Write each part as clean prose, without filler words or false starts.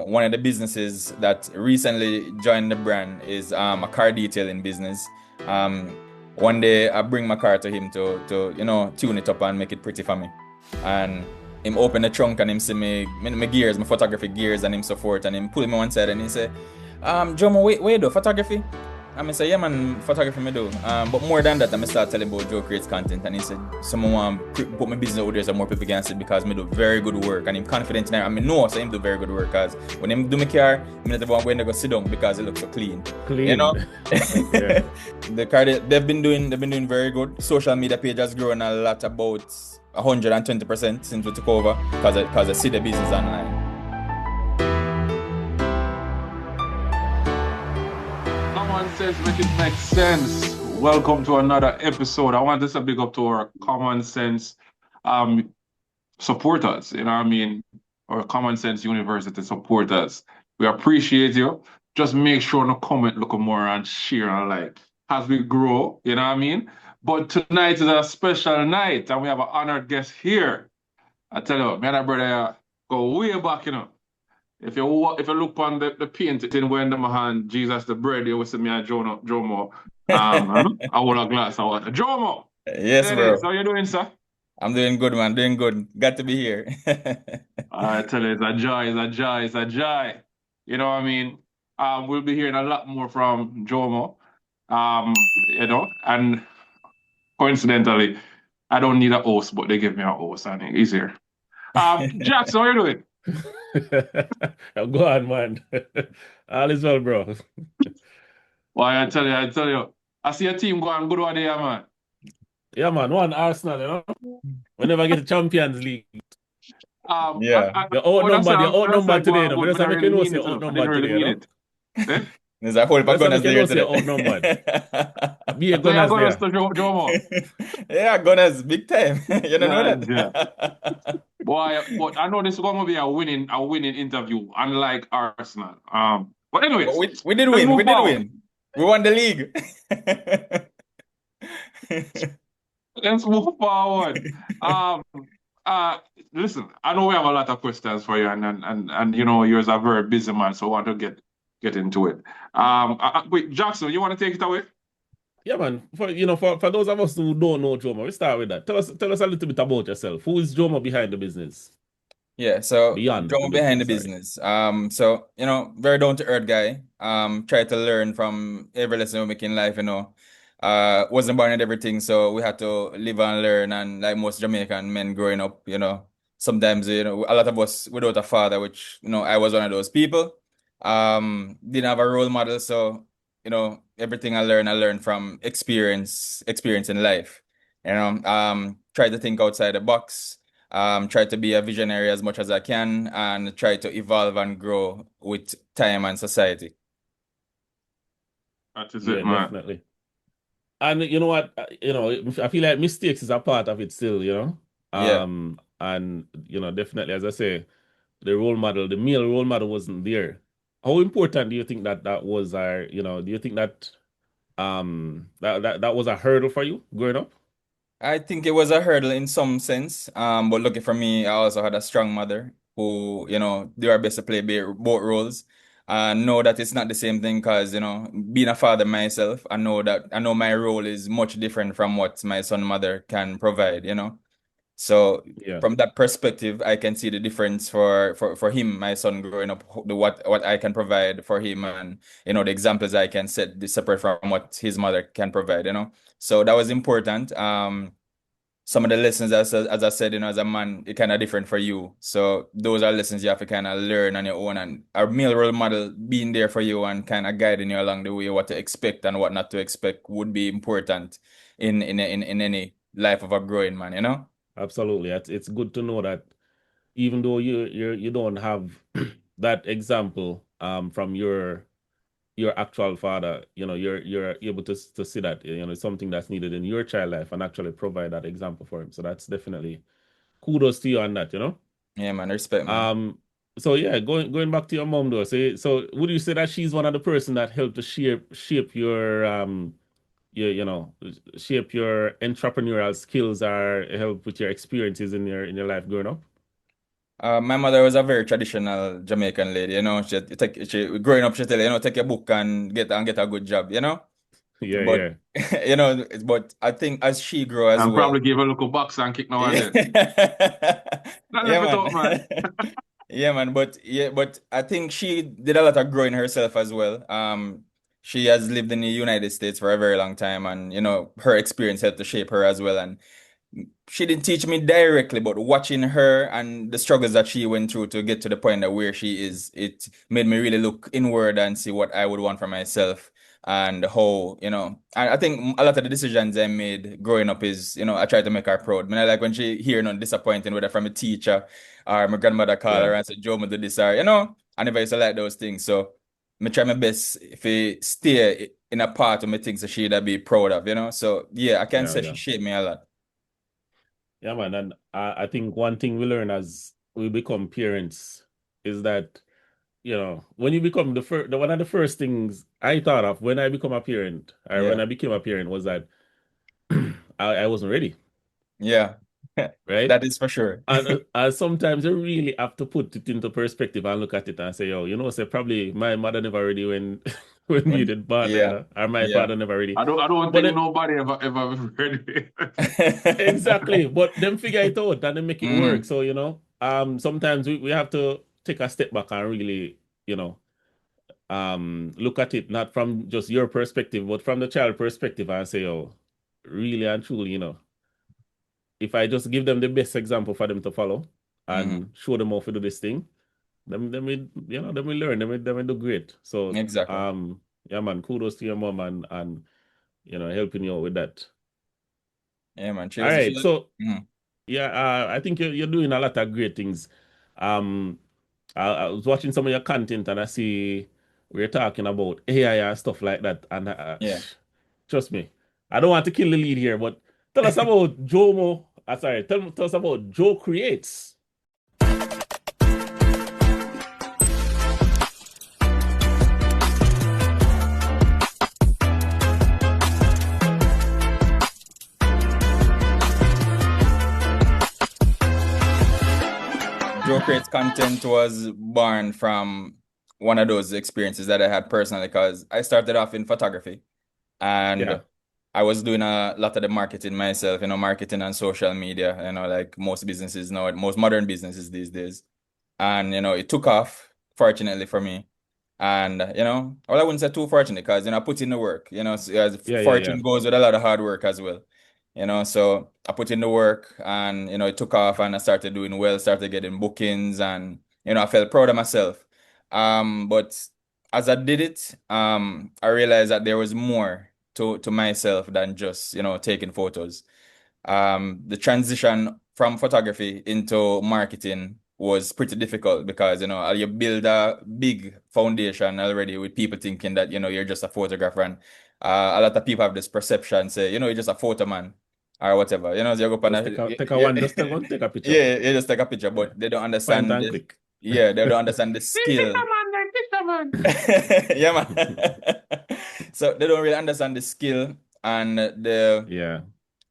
one of the businesses that recently joined the brand is a car detailing business. Um, one day I bring my car to him to tune it up and make it pretty for me. And him open the trunk and him see my gears, my photography gears and him so forth, and him pull me one side and he say, Jomo, wait, do photography? And I say, yeah, man, photography me do. But more than that, I start telling about JoeCreates Content. And he said, someone want put my business out there so more people can see because me do very good work. And I'm confident in it. I mean, no, so him do very good work because when him do my car, I'm not even going to go sit down because it looks so clean. You know? Yeah. The car, they've been doing very good. Social media page has grown a lot, about 120% since we took over because I see the business online. Common sense, make it make sense. Welcome to another episode. I want this to big up to our Common Sense supporters, you know what I mean? Our Common Cents University supporters. We appreciate you. Just make sure to comment, look more, and share and like as we grow, you know what I mean? But tonight is a special night, and we have an honored guest here. I tell you, me and my brother go way back, you know. If you look on the painting when them hand Jesus the bread, you will see me and Joemo. I want a glass of water. Joemo! Yes, Dennis, bro. how you doing, sir? I'm doing good, man. Doing good. Got to be here. I tell you, it's a joy, it's a joy, it's a joy. You know what I mean? We'll be hearing a lot more from Joemo. And coincidentally, I don't need a host, but they give me a host, and he's here. Jackson, how you doing? Go on, man. All is well, bro. Why, I tell you, I see a team going good one there, man. Yeah, man. One Arsenal, you know. We never get the Champions League. Yeah. You're outnumbered today, you know. But Just I make really you know mean say it, you're I didn't outnumbered really today, you mean know. it. Eh? There's a whole Just Gunners make you there know say you're today. outnumbered. Be a So you're Gunners going there. to Jomo. Yeah, Gunners, big time. You don't know Yeah. that? Boy, but I know this is going to be a winning interview, unlike Arsenal. But But anyways, we did let's win. We move did forward. win. We won the league. Let's move forward. Um, uh, Listen, I know we have a lot of questions for you, and you know you're a very busy man, so I want to get into it. Wait, Jackson, you want to take it away? Yeah, man. For those of us who don't know Jomo, we start with that. Tell us a little bit about yourself. Who is Jomo behind the business? Yeah, so Beyond the drama behind the business, sorry. business. So very down to earth guy. Try to learn from every lesson we make in life. Wasn't born with everything, so we had to live and learn. And like most Jamaican men growing up, sometimes a lot of us without a father, which I was one of those people. Didn't have a role model, so everything I learned from experience in life. Try to think outside the box, try to be a visionary as much as I can, and try to evolve and grow with time and society. That is Yeah, it, man. definitely. And you know what? I feel like mistakes is a part of it still, you know. Yeah. And definitely, as I say, the male role model wasn't there. How important do you think that was? Do you think that was a hurdle for you growing up? I think it was a hurdle in some sense. But lucky for me, I also had a strong mother who, do her best to play both roles. And know that it's not the same thing because, being a father myself, I know my role is much different from what my son mother can provide. So Yeah, from that perspective, I can see the difference for him, my son growing up, what I can provide for him, and the examples I can set separate from what his mother can provide. So that was important. Some of the lessons, as I said, as a man, it kind of different for you. So those are lessons you have to kind of learn on your own, and a male role model being there for you and kind of guiding you along the way, what to expect and what not to expect would be important in any life of a growing man. absolutely. It's good to know that even though you don't have that example from your actual father, you're able to see that it's something that's needed in your child life and actually provide that example for him. So that's definitely kudos to you on that. Yeah, man, respect, man. Um, so yeah, going back to your mom though, so would you say that she's one of the person that helped to shape your shape your entrepreneurial skills or help with your experiences in your life growing up? My mother was a very traditional Jamaican lady, you know. Growing up, she tell you, you know, take a book and get a good job, you know. Yeah, But yeah. you know, but I think as she grew as And well, probably give a little box and kick now and yeah, then. Not yeah, left it out, man. man, yeah, man. But I think she did a lot of growing herself as well. She has lived in the United States for a very long time, and you know, her experience helped to shape her as well. And she didn't teach me directly, but watching her and the struggles that she went through to get to the point that where she is, it made me really look inward and see what I would want for myself and how, you know, I think a lot of the decisions I made growing up is, you know, I try to make her proud. I mean, I like when she hear nothing disappointing, whether from a teacher or my grandmother call Yeah. her and say, Joemo, do this, or, you know, I never used to like those things. So I try my best if I stay in a part of my things that she'd be proud of, you know. So yeah, I can Yeah, say she yeah. shaped me a lot. Yeah, man. And I think one thing we learn as we become parents is that, you know, when you become one of the first things I thought of when I become a parent, or when Yeah. I became a parent, was that I wasn't ready, Yeah, right? that is for sure. And sometimes you really have to put it into perspective and look at it and say, yo, you know, say probably my mother never ready when when you When, did partner, you yeah, know, or my yeah. father never ready. I don't But think it, nobody ever heard it. exactly, but them figure it out and then make it work. Hmm. So, you know, sometimes we have to take a step back and really, you know, look at it not from just your perspective, but from the child perspective and say, oh, really and truly, you know, if I just give them the best example for them to follow Hmm. and show them how to do this thing, then we, you know, then we learn, then we do great. So, Exactly. yeah, man, kudos to your mom and you know, helping you out with that. Yeah, man. All Cheers. right, so Mhm. yeah, I think you're doing a lot of great things. Um, I was watching some of your content and I see we're talking about AI and stuff like that. And Yeah. trust me, I don't want to kill the lead here, but tell us about Joemo. Sorry, tell us about Joe Creates. JoeCreates Content was born from one of those experiences that I had personally because I started off in photography Yeah, and I was doing a lot of the marketing myself, you know, marketing on social media, you know, like most businesses now, most modern businesses these days. And, you know, it took off, fortunately for me. And, you know, well, I wouldn't say too fortunate because, you know, I put in the work, you know, so, as yeah. fortune goes with a lot of hard work as well, you know. So I put in the work and, you know, it took off and I started doing well, started getting bookings and, you know, I felt proud of myself. But as I did it, I realized that there was more to myself than just, you know, taking photos. The transition from photography into marketing was pretty difficult because, you know, you build a big foundation already with people thinking that, you know, you're just a photographer. And a lot of people have this perception, say, you know, you're just a photo man or whatever. You know, so you go up on Just a, take a yeah, one, just take one, take a picture. yeah, you just take a picture, Yeah, but they don't point understand and this. click. Yeah, they don't understand the skill. Fisherman. Yeah, man. So they don't really understand the skill and Yeah,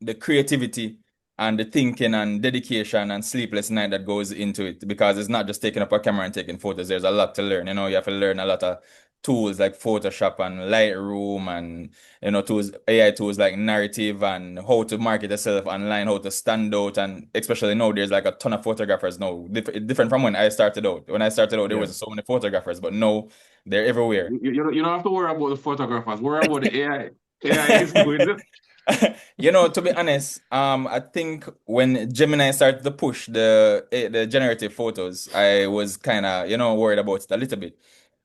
the creativity and the thinking and dedication and sleepless night that goes into it because it's not just taking up a camera and taking photos. There's a lot to learn. You know, you have to learn a lot of tools like Photoshop and Lightroom and you know tools, AI tools like narrative and how to market yourself online, how to stand out, and especially now there's like a ton of photographers now. Different from when I started out. When I started out, there yeah. was so many photographers, but now they're everywhere. You don't have to worry about the photographers. Worry about the AI. AI is doing this. You know, to be honest, I think when Gemini started to push the generative photos, I was kind of, you know, worried about it a little bit.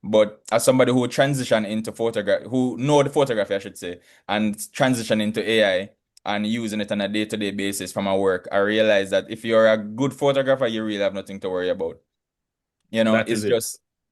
But as somebody who transitioned into photograph, who know the photography, I should say, and transition into AI and using it on a day-to-day basis from my work, I realized that if you're a good photographer, you really have nothing to worry about. You know, That is it.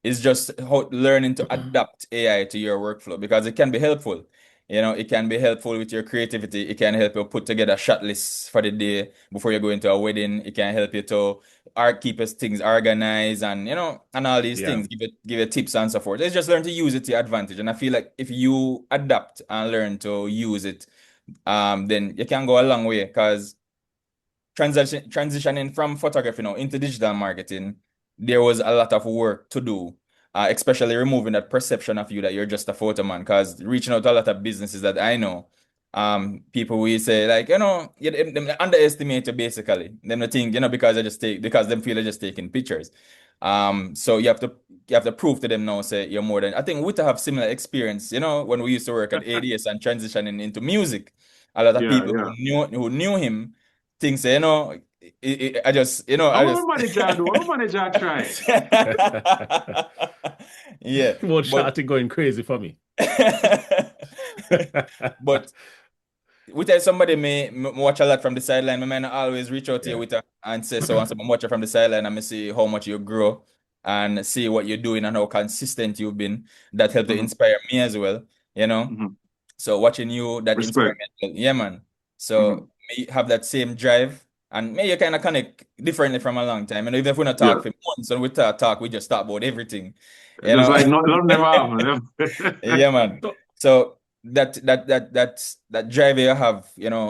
it's just how learning to adapt AI to your workflow because it can be helpful. You know, it can be helpful with your creativity. It can help you put together shot lists for the day before you go into a wedding. It can help you to art keep your things organized and you know and all these Yeah, things. Give you tips and so forth. It's just learn to use it to your advantage. And I feel like if you adapt and learn to use it, then you can go a long way because transitioning from photography now into digital marketing, there was a lot of work to do, especially removing that perception of you that you're just a photo man. Because reaching out to a lot of businesses that I know, people will say like, them underestimate you basically. Them they think, because because them feel they're just taking pictures. So you have to prove to them now, say you're more than. I think we to have similar experience, when we used to work at ADS and transitioning into music. A lot of Yeah, people yeah. who knew him think say, I just, How I will just. manager do? How will manager try? Yeah, More but shouting going crazy for me. but we tell somebody may watch a lot from the sideline. Me may not always reach out to you Yeah. with and say so and so. I watch it from the sideline and me see how much you grow and see what you're doing and how consistent you've been. That helped to Mhm, inspire me as well, you know. mhm. So watching you, that inspired Respect. me as well. Yeah, man. Mhm. So me have that same drive and me you kind of connect differently from a long time. Even if we not Yeah. talk for months and we talk, we just talk about everything, you Just know. like not never happened. Yeah, man. So, So that drive you have,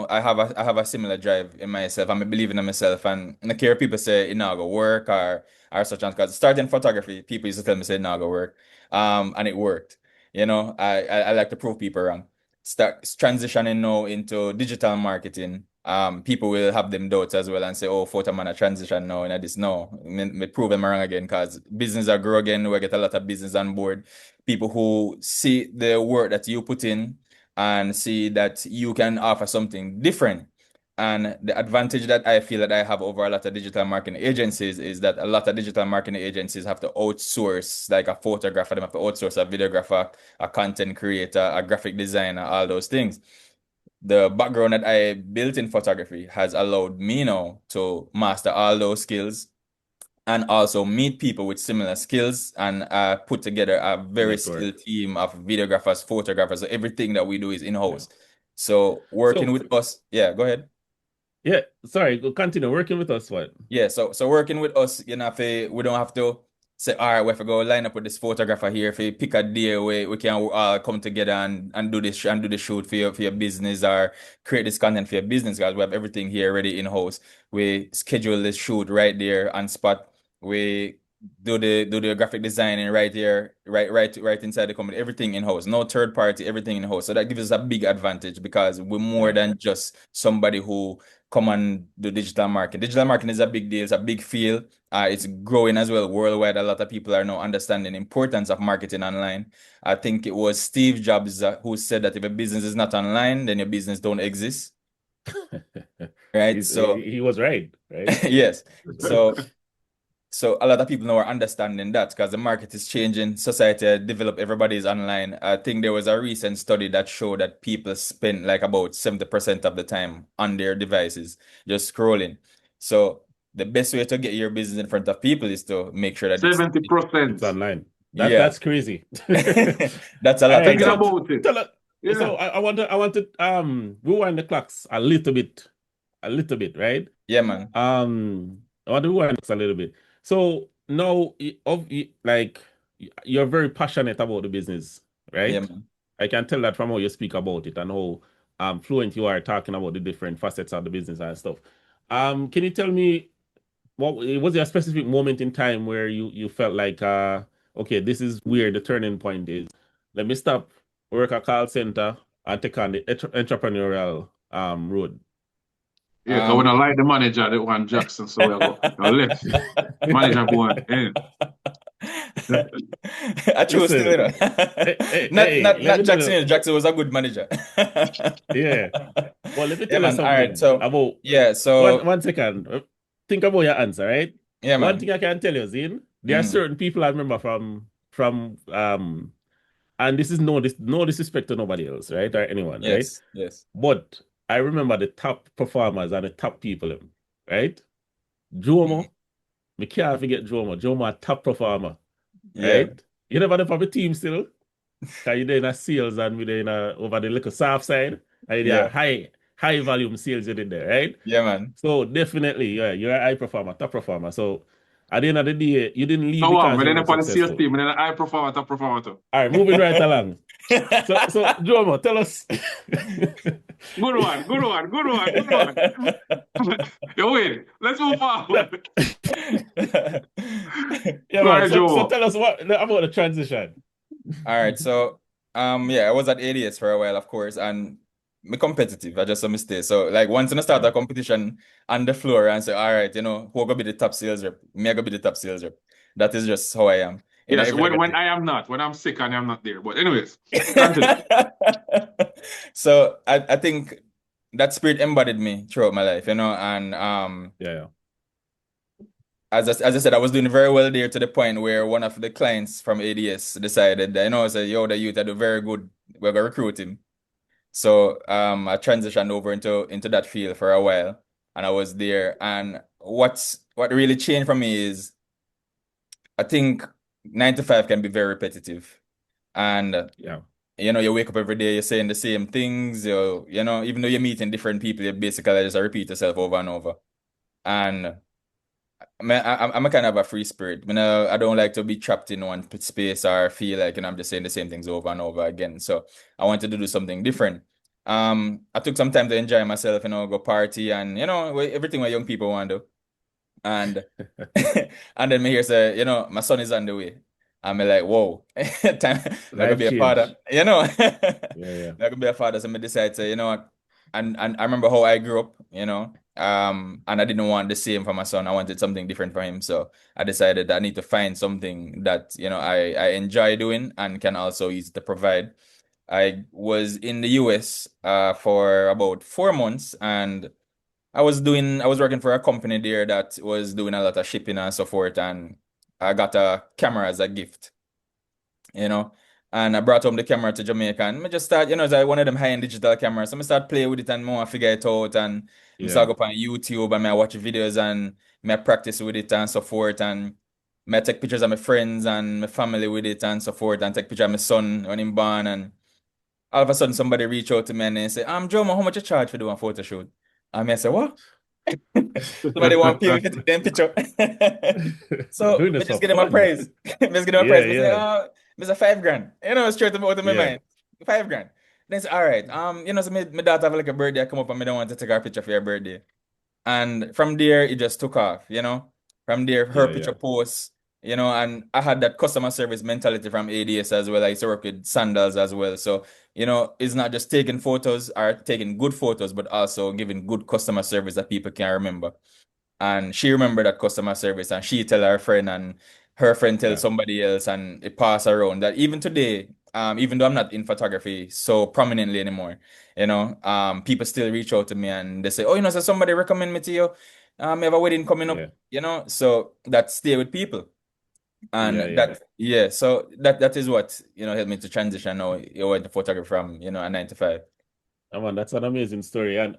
I have a similar drive in myself. I'm believing in myself, and I care people say it not go work or such and because starting photography, people used to tell me say it not go work, and it worked. I like to prove people wrong. Start transitioning now into digital marketing. People will have them doubts as well and say, "Oh, photo man, a transition now and this." No, me prove them wrong again because business are grow again. We get a lot of business on board, people who see the work that you put in and see that you can offer something different. And the advantage that I feel that I have over a lot of digital marketing agencies is that a lot of digital marketing agencies have to outsource, like a photographer, them have to outsource a videographer, a content creator, a graphic designer, all those things. The background that I built in photography has allowed me now to master all those skills and also meet people with similar skills and put together a very skilled network. team of videographers, photographers. So everything that we do is Yeah. in-house. So working So, with us, yeah, go ahead. yeah, sorry, go continue working with us. What? Yeah, so working with us, we don't have to say, all right, we have to go line up with this photographer here. If you pick a day where we can come together and do this and do the shoot for your business or create this content for your business, guys. We have everything here ready in-house. We schedule this shoot right there on spot. We do the graphic designing right here, right inside the company. Everything in-house. No third party, everything in-house. So that gives us a big advantage because we're more Yeah. than just somebody who come and do digital marketing. Digital marketing is a big deal. It's a big field. It's growing as well worldwide. A lot of people are now understanding the importance of marketing online. I think it was Steve Jobs who said that if a business is not online, then your business don't exist. Right? So He was right, right? yes. So a lot of people now are understanding that because the market is changing, society develop, everybody's online. I think there was a recent study that showed that people spend like about 70% of the time on their devices, just scrolling. So the best way to get your business in front of people is to make sure that it's It's 70%. online. yeah. That's crazy. That's a All lot of right, Thinking so time. about it. tell us. Yeah. So I want to rewind the clocks a little bit, right? Yeah, man. I want to rewind the clocks a little bit. So now, like you're very passionate about the business, Yeah, right? man. I can tell that from how you speak about it and how fluent you are talking about the different facets of the business and stuff. Can you tell me what was there a specific moment in time where you felt like okay, this is where the turning point is. Let me stop, work a call center, and take on the entrepreneurial road. Yeah, because when Um, I like the manager, the one Jackson, so we go. Now left. Manager go on end. I chose still, Listen, Not hey, not let me not tell Jackson. you, Jackson was a good manager. yeah. Well, let me Yeah, tell you man. All right. something So about yeah. one So one second. Think about your answer, right? yeah, One man. thing I can tell you, Zin, there are Mm. certain people I remember from and this is no disrespect to nobody else, right? Or anyone, right? Yes. Yes. But I remember the top performers and the top people, right? Mm. Joemo, me can't forget Joemo. Joemo a top performer, Yeah. right? You never know from the team still. Cause you doing a sales and we doing over the little soft side. And you Yeah. high volume sales you did there, right? Yeah, man. So definitely, yeah, you're a high performer, top performer. So at the end of the day, you didn't leave No one, because but you then weren't upon the CS successful. team, and then I perform, top performer too. All right, moving right along. So Joemo, tell us Good one, good one, good one, good one. Yo, wait, let's move forward. Yeah, Go man. ahead, So Joe. tell us what about the transition. All right, so yeah, I was at ADS for a while, of course, and me competitive. I just a mistake. So like once I start Yeah. a competition on the floor and say, all right, who gonna be the top sales rep? Me I gonna be the top sales rep. That is just how I am. Yes, Every when negative. I am not, when I'm sick and I'm not there. But anyways, continue. So I think that spirit embodied me throughout my life, and Yeah. as I said, I was doing very well there to the point where one of the clients from ADS decided that, say, yo, the youth I do very good. We're gonna recruit him. So I transitioned over into that field for a while, and I was there. And what really changed for me is I think 9 to 5 can be very repetitive, and Yeah. you wake up every day, you're saying the same things. Even though you're meeting different people, you basically just repeat yourself over and over. And I'm a kind of a free spirit. I don't like to be trapped in one space or feel like I'm just saying the same things over and over again. So I wanted to do something different. I took some time to enjoy myself, go party and everything what young people want to do. And and then me here say, my son is on the way. I'm like, whoa, time I'm gonna Life be a father, change. Yeah. I'm gonna be a father. So I decide to, what, and I remember how I grew up, and I didn't want the same for my son. I wanted something different for him. So I decided that I need to find something that, I enjoy doing and can also easy to provide. I was in the US for about 4 months, and I was working for a company there that was doing a lot of shipping and so forth, and I got a camera as a gift, you know. And I brought home the camera to Jamaica, and I just start, it's like one of them high-end digital cameras. So I start play with it and more figure it out, and I start Yeah. go up on YouTube and I watch videos and I practice with it and so forth, and I take pictures of my friends and my family with it and so forth, and take picture of my son when he's born, and all of a sudden somebody reach out to me and they say, Jomo, how much you charge for doing a photo shoot? And I say, what? Somebody want to pay me for take them picture. So Doing me this just for get them a fun. prize. Me just get them a prize. Yeah, Me say, yeah, Mr. 5 grand. Straight out of my yeah. mind. 5 grand. Then say, all right. So my daughter have like a birthday come up and me don't want to take her picture for your birthday. And from there, it just took off. From there, her picture Yeah. posts, and I had that customer service mentality from ADS as well. I used to work with sandals as well. So, it's not just taking photos or taking good photos, but also giving good customer service that people can remember. And she remembered that customer service and she tell her friend and her friend tell Yeah. somebody else and it pass around that even today, even though I'm not in photography so prominently anymore, people still reach out to me and they say, oh, so somebody recommend me to you. I have a wedding coming up, Yeah. so that stay with people. Yeah. And Yeah. yeah, so that is what, helped me to transition now, into photography from, a 9 to 5. Man, that's an amazing story. And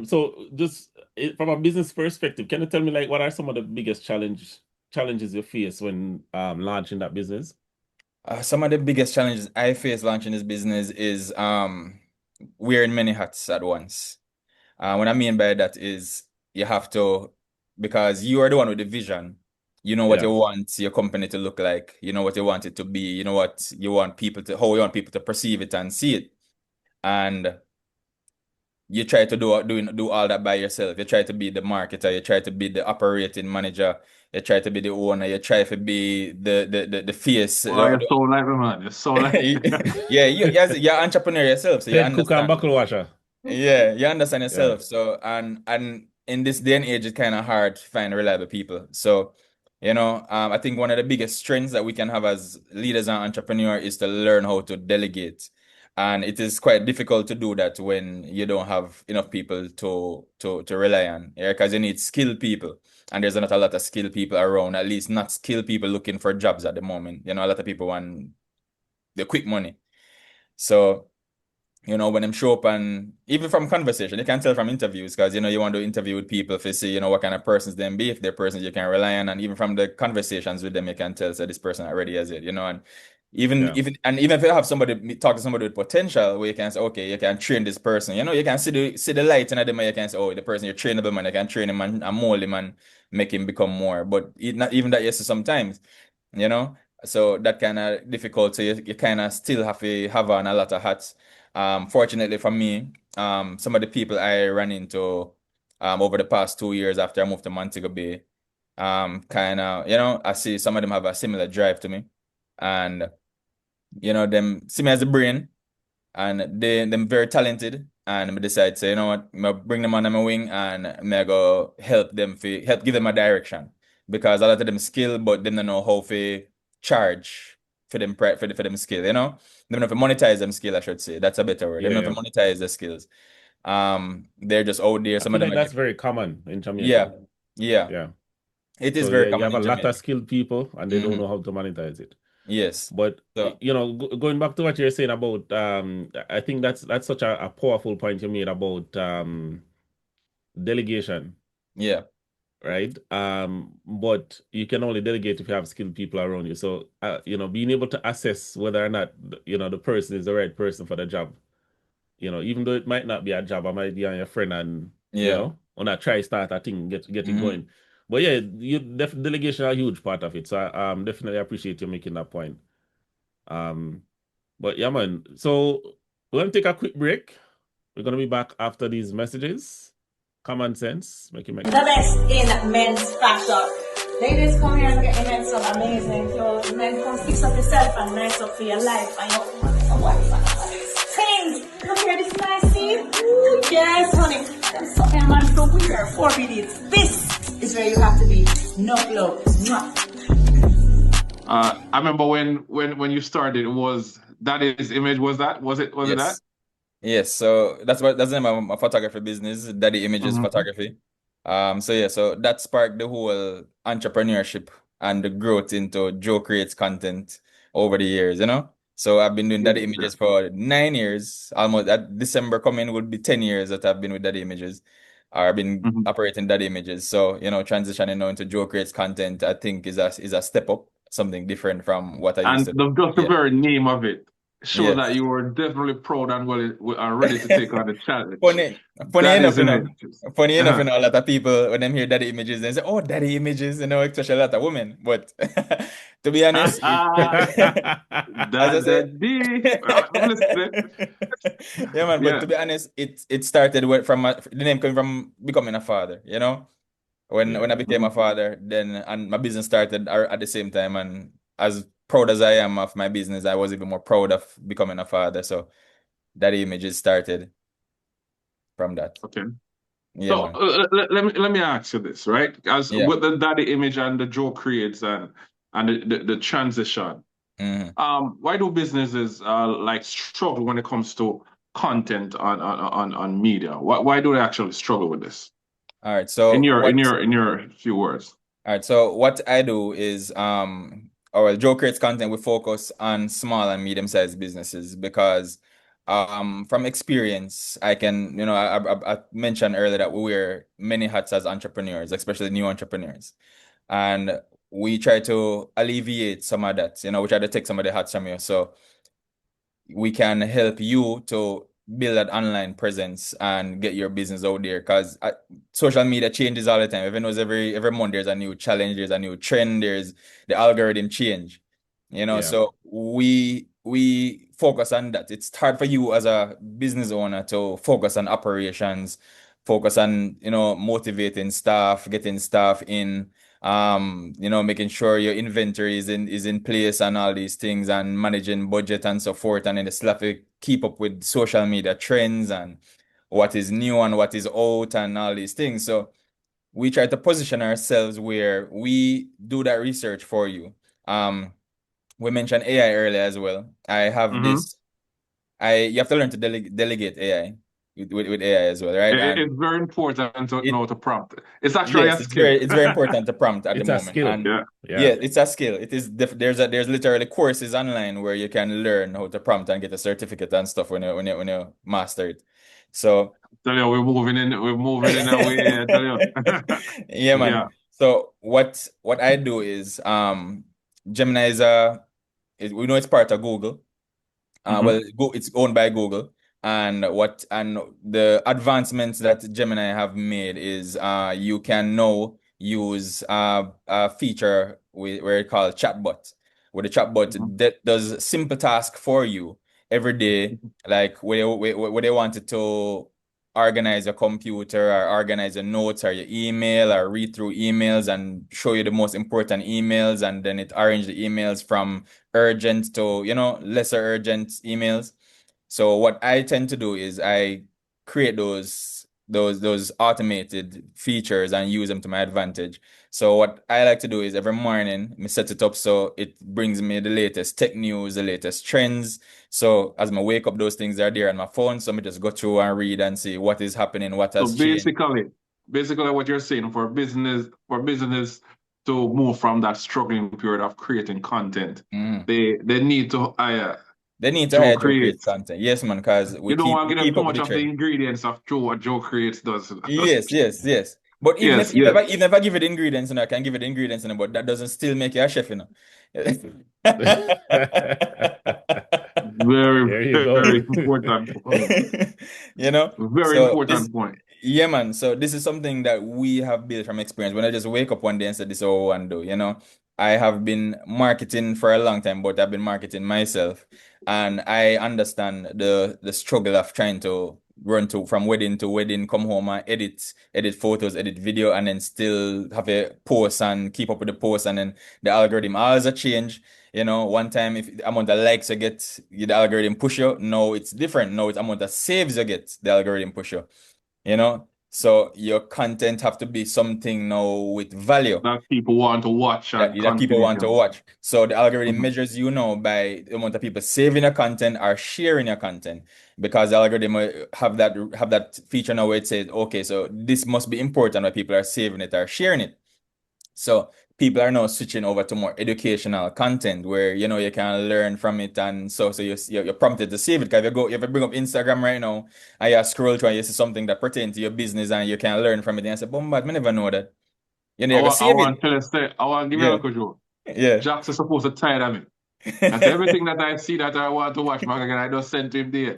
so just from a business perspective, can you tell me like what are some of the biggest challenges you face when launching that business? Some of the biggest challenges I face launching this business is wearing many hats at once. What I mean by that is you have to, because you are the one with the vision. You know what Yeah. you want your company to look like. You know what you want it to be. You know what you want how you want people to perceive it and see it. And you try to do all that by yourself. You try to be the marketer, you try to be the operating manager, you try to be the owner, you try to be the face. Oh, you're so like me, man. You're so like Yeah, you're entrepreneur yourself, so you Head cook and understand. buckle washer. Yeah, you understand Yeah. yourself. So and in this day and age, it's kind of hard to find reliable people. So, I think one of the biggest strengths that we can have as leaders and entrepreneurs is to learn how to delegate. And it is quite difficult to do that when you don't have enough people to rely on. Yeah, because you need skilled people. And there's not a lot of skilled people around, at least not skilled people looking for jobs at the moment. A lot of people want the quick money. So when them show up and even from conversation, you can tell from interviews because you want to interview with people to see, what kind of persons them be, if they're persons you can rely on, and even from the conversations with them, you can tell so this person already has it, and Yeah. even if you have talk to somebody with potential where you can say, okay, you can train this person, you can see the light in them and you can say, oh, the person you're trainable man, you can train him and mold him and make him become more. But not even that, yes, sometimes, you know. So that kind of difficult. So you kind of still have to have on a lot of hats. Fortunately for me, some of the people I ran into over the past 2 years after I moved to Montego Bay, kind of, I see some of them have a similar drive to me, and them see me as a brain, and them very talented, and I decide say, you know what, I bring them under my wing, and I go help them help give them a direction, because a lot of them skill, but them don't know how to charge for them for them skill, They don't know if to monetize them skill, I should say. That's a better word. They don't know if Yeah. to monetize the skills. They're just out there. I Some of feel them like are that's getting, very common in yeah, Jamaica. yeah. Yeah. It is So very yeah, you common have a in lot of Jamaica. skilled people and they don't Hmm. know how to monetize it. Yes. But So going back to what you're saying about I think that's such a powerful point you made about delegation, yeah, right? But you can only delegate if you have skilled people around you. So being able to assess whether or not the person is the right person for the job. Even though it might not be a job, I might be on your friend and yeah. on a try start a thing, get it Hmm. going. But yeah, delegation are a huge part of it. So I definitely appreciate you making that point. Um, but yeah, man. So we're gonna take a quick break. We're gonna be back after these messages. Common sense, make it make The sense. best in men's fashion. Ladies, come here and get your men some amazing clothes. Men, come fix up yourself and nice up for your life and your wife. Things. Look here, this nice scene. Ooh, yes, honey. There's something man so weird. Forbid it. This is where you have to be. No love. I remember when you started, it was Daddy's image. Was it that? Yes. Yes, so that's the name of my photography business, Daddy Images Mm-hmm. Photography. So yeah, so that sparked the whole entrepreneurship and the growth into Joe Creates Content over the years. So I've been doing Yeah, Daddy yeah. Images for 9 years. Almost that December coming would be 10 years that I've been with Daddy Images. Or I've been Mhm. operating Daddy Images. So, transitioning now into Joe Creates Content, I think is a step up, something different from what I used And to do. just the Yeah. very name of it shows that Yes. you were definitely proud and ready to take on the challenge. Funny, funny That enough, is images. funny enough, Uh-huh. a lot of people when them hear daddy images, they say, "Oh, daddy images," especially a lot of women. But to be honest, as I say, That D. I'm listening. yeah, man. But Yeah. to be honest, it started from the name coming from becoming a father. When I Yeah. became a father, then and my business started at the same time. And as proud as I am of my business, I was even more proud of becoming a father. So daddy images started from that. Okay. Yeah, So man. let me ask you this, right? As Yeah. with the daddy image and the Joe creates and the transition. Hmm. Why do businesses like struggle when it comes to content on media? Why do they actually struggle with this? All right. In So your in what? your in your few words. All right. So what I do is, our Joe Creates Content. We focus on small and medium-sized businesses because, from experience, I can, I mentioned earlier that we wear many hats as entrepreneurs, especially new entrepreneurs, and we try to alleviate some of that. We try to take some of the hats from you. So we can help you to build that online presence and get your business out there, because social media changes all the time. Even knows every month there's a new challenge, there's a new trend, there's the algorithm change. Yeah. So we focus on that. It's hard for you as a business owner to focus on operations, focus on motivating staff, getting staff in, making sure your inventory is in place and all these things, and managing budget and so forth, and then still have to keep up with social media trends and what is new and what is out and all these things. So we try to position ourselves where we do that research for you. We mentioned AI earlier as well. I have Mm-hmm. this. You have to learn to delegate AI with AI as well, right? And It's very important to it know to prompt. It's actually a yes, skill. it's very important to prompt at the It's a moment. skill. And Yeah. yeah, Yeah. it's a skill. It is there's literally courses online where you can learn how to prompt and get a certificate and stuff when you master it. So Tell you, we're moving in a way. I tell you. yeah, Yeah. man. So what I do is, Gemini we know it's part of Google. Mm-hmm. Well, it's owned by Google, and the advancements that Gemini have made is, you can now use a feature where it called chatbot, where the chatbot Mm-hmm. that does simple task for you. every day, like where they wanted to organize your computer or organize your notes or your email or read through emails and show you the most important emails, and then it arrange the emails from urgent to, lesser urgent emails. So what I tend to do is I create those automated features and use them to my advantage. So what I like to do is every morning I set it up so it brings me the latest tech news, the latest trends. So as I wake up, those things are there on my phone. So I just go through and read and see what is happening, what So has changed. basically what you're saying for business to move from that struggling period of creating content, Mm. they need to hire They need to Joe hire JoeCreates Creates. Content. Yes, man, because You don't want we to give them keep too up with much the of the trend. ingredients of what Joe Creates does. Yes, yes, yes. But even if Yes, yes. even if I give it ingredients, I can give it ingredients, but that doesn't still make you a chef, Very, There you very go. important point. You know? Very So this, important point. yeah, man. So this is something that we have built from experience. When I just wake up one day and say, this is what I want to do. I have been marketing for a long time, but I've been marketing myself. And I understand the struggle of trying to run from wedding to wedding, come home and edit photos, edit video, and then still have a post and keep up with the post, and then the algorithm always a change. One time if the amount of likes you get, the algorithm push you. No, it's different. No, it's amount of saves you get, the algorithm push you. So your content have to be something now with value That people want to watch and that people want to continue. watch. So the algorithm Mhm. measures you now by the amount of people saving your content or sharing your content, because the algorithm have that feature now where it says, okay, so this must be important when people are saving it or sharing it. So people are now switching over to more educational content where you can learn from it, and so you're prompted to save it. Because if you bring up Instagram right now and you scroll through and you see something that pertains to your business and you can learn from it, and you say, "Bombard, I never know that." I You go want, I save want it. to say, I want to give you a Yeah, look, Joe. yeah. Jack's is supposed to tire of me. And so everything that I see that I want to watch, I just send to him there.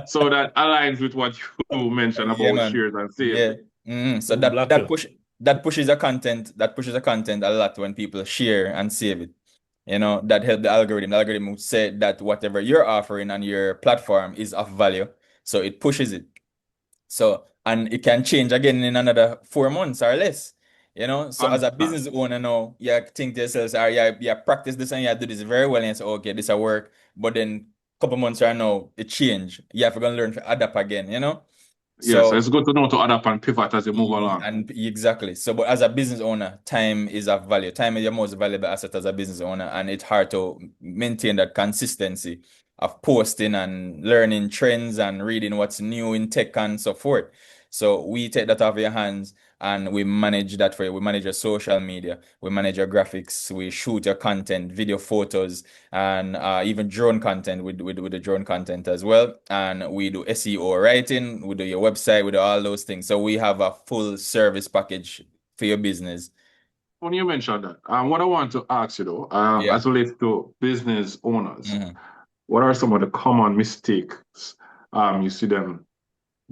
So that aligns with what you mentioned Yeah, about man. shares and Yeah. saving. So Who block you? that pushes the content a lot when people share and save it. That help the algorithm. The algorithm will say that whatever you're offering on your platform is of value, so it pushes it. So, and it can change again in another 4 months or less. So as a Understand. business owner now, you think to yourself, yeah, practice this and you do this very well, and you say, okay, this will work. But then couple months right now, it change. You have to go and learn to adapt again. Yes, So it's good to know to adapt and pivot as you move along. and exactly. So, but as a business owner, time is of value. Time is your most valuable asset as a business owner, and it's hard to maintain that consistency of posting and learning trends and reading what's new in tech and so forth. So we take that off your hands and we manage that for you. We manage your social media, we manage your graphics, we shoot your content, video, photos, and even drone content with the drone content as well. And we do SEO writing, we do your website, we do all those things. So we have a full service package for your business. When you mentioned that, what I want to ask you though, Yeah. as relates to business owners, Mhm. what are some of the common mistakes you see them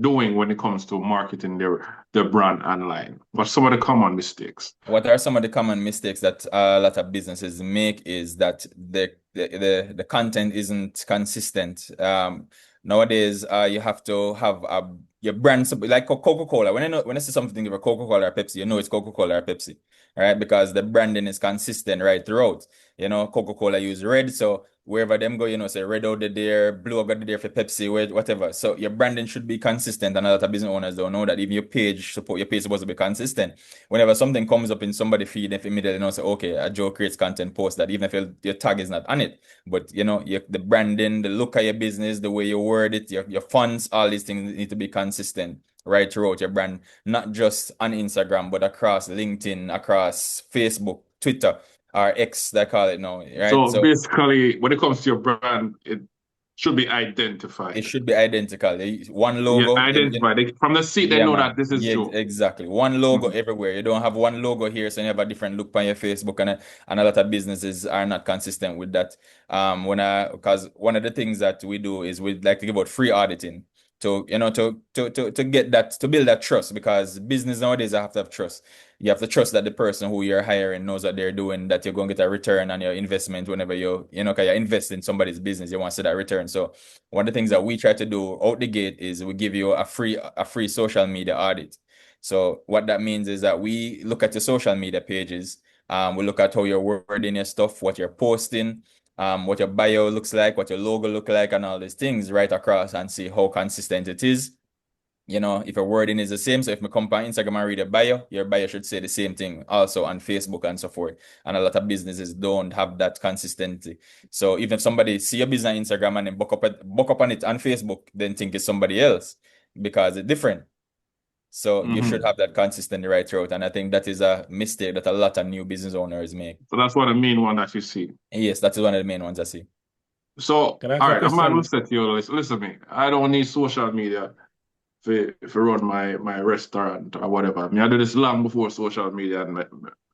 doing when it comes to marketing their brand online? What's some of the common mistakes? What are some of the common mistakes that a lot of businesses make is that the content isn't consistent. Nowadays, you have to have your brand like Coca-Cola. When I see something with Coca-Cola or Pepsi, it's Coca-Cola or Pepsi, right? Because the branding is consistent right throughout. Coca-Cola use red, so wherever them go, say red out there, blue out there for Pepsi, whatever. So your branding should be consistent, and a lot of business owners don't know that. Even your page is supposed to be consistent. Whenever something comes up in somebody's feed, if immediately say, okay, a Joe creates content, post that, even if your tag is not on it. But the branding, the look of your business, the way you word it, your fonts, all these things need to be consistent right throughout your brand, not just on Instagram, but across LinkedIn, across Facebook, Twitter, or X, they call it now, right? So So basically, when it comes to your brand, it should be it identified. should be identical. One Yeah, logo, identified. From the seat, they yeah, know man. that this is Yeah, Joe. exactly. One logo Mhm. everywhere. You don't have one logo here, so you have a different look on your Facebook, and a lot of businesses are not consistent with that. Because one of the things that we do is we like to give out free auditing. to get that, to build that trust, because business nowadays I have to have trust. You have to trust that the person who you're hiring knows what they're doing, that you're going to get a return on your investment whenever cause you invest in somebody's business, you want to see that return. So one of the things that we try to do out the gate is we give you a free social media audit. So what that means is that we look at your social media pages. We look at how you're wording your stuff, what you're posting, what your bio looks like, what your logo look like, and all these things right across, and see how consistent it is. If your wording is the same. So if we come on Instagram and read your bio should say the same thing also on Facebook and so forth. And a lot of businesses don't have that consistency. So even if somebody see your business on Instagram and then book up on it on Facebook, then think it's somebody else because it's different. So you should have that consistency right throughout. And I think that is a mistake that a lot of new business owners make. So that's one of the main one that you see. Yes, that is one of the main ones I see. So, all right, a man will say to you, listen to me, I don't need social media if I run my restaurant or whatever. I mean, I did this long before social media and